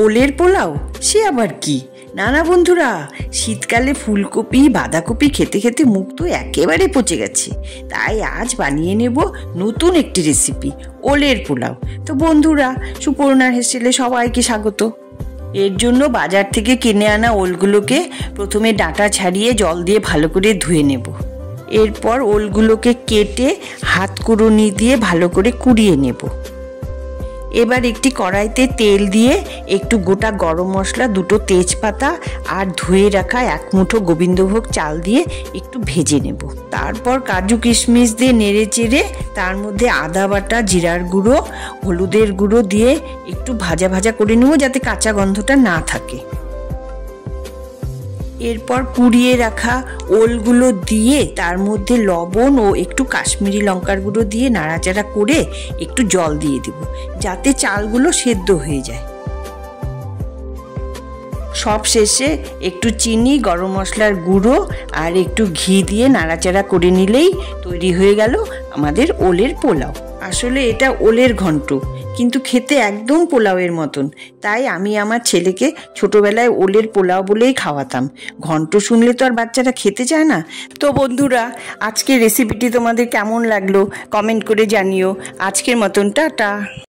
ওলের পোলাও সে আবার কি? না না বন্ধুরা, শীতকালে ফুলকপি বাঁধাকপি খেতে খেতে মুখ তো একেবারে পচে গেছে। তাই আজ বানিয়ে নেব নতুন একটি রেসিপি, ওলের পোলাও। তো বন্ধুরা, সুপর্ণার হেসেলে সবাইকে স্বাগত। এর জন্য বাজার থেকে কিনে আনা ওলগুলোকে প্রথমে ডাঁটা ছাড়িয়ে জল দিয়ে ভালো করে ধুয়ে নেব। এরপর ওলগুলোকে কেটে হাত কুড়ুনি দিয়ে ভালো করে কুড়িয়ে নেব। এবার একটি কড়াইতে তেল দিয়ে একটু গোটা গরম মশলা, দুটো তেজপাতা আর ধুয়ে রাখা এক মুঠো গোবিন্দভোগ চাল দিয়ে একটু ভেজে নেব। তারপর কাজু কিশমিশ দিয়ে নেড়ে চেড়ে তার মধ্যে আদা বাটা, জিরার গুঁড়ো, হলুদের গুঁড়ো দিয়ে একটু ভাজা ভাজা করে নেব যাতে কাঁচা গন্ধটা না থাকে। এরপর কুড়িয়ে রাখা ওলগুলো দিয়ে তার মধ্যে লবণ ও একটু কাশ্মীরি লঙ্কার গুঁড়ো দিয়ে নাড়াচাড়া করে একটু জল দিয়ে দেব যাতে চালগুলো সেদ্ধ হয়ে যায়। সব শেষে একটু চিনি, গরম মশলার গুঁড়ো আর একটু ঘি দিয়ে নাড়াচাড়া করে নিলেই তৈরি হয়ে গেল আমাদের ওলের পোলাও। আসলে এটা ওলের ঘন্ট, কিন্তু খেতে একদম পোলাওয়ের মতন। তাই আমি আমার ছেলেকে ছোটবেলায় ওলের পোলাও বলেই খাওয়াতাম। ঘন্ট শুনলে তো আর বাচ্চারা খেতে চায় না। তো বন্ধুরা, আজকের রেসিপিটি তোমাদের কেমন লাগলো কমেন্ট করে জানিও। আজকের মতন টাটা।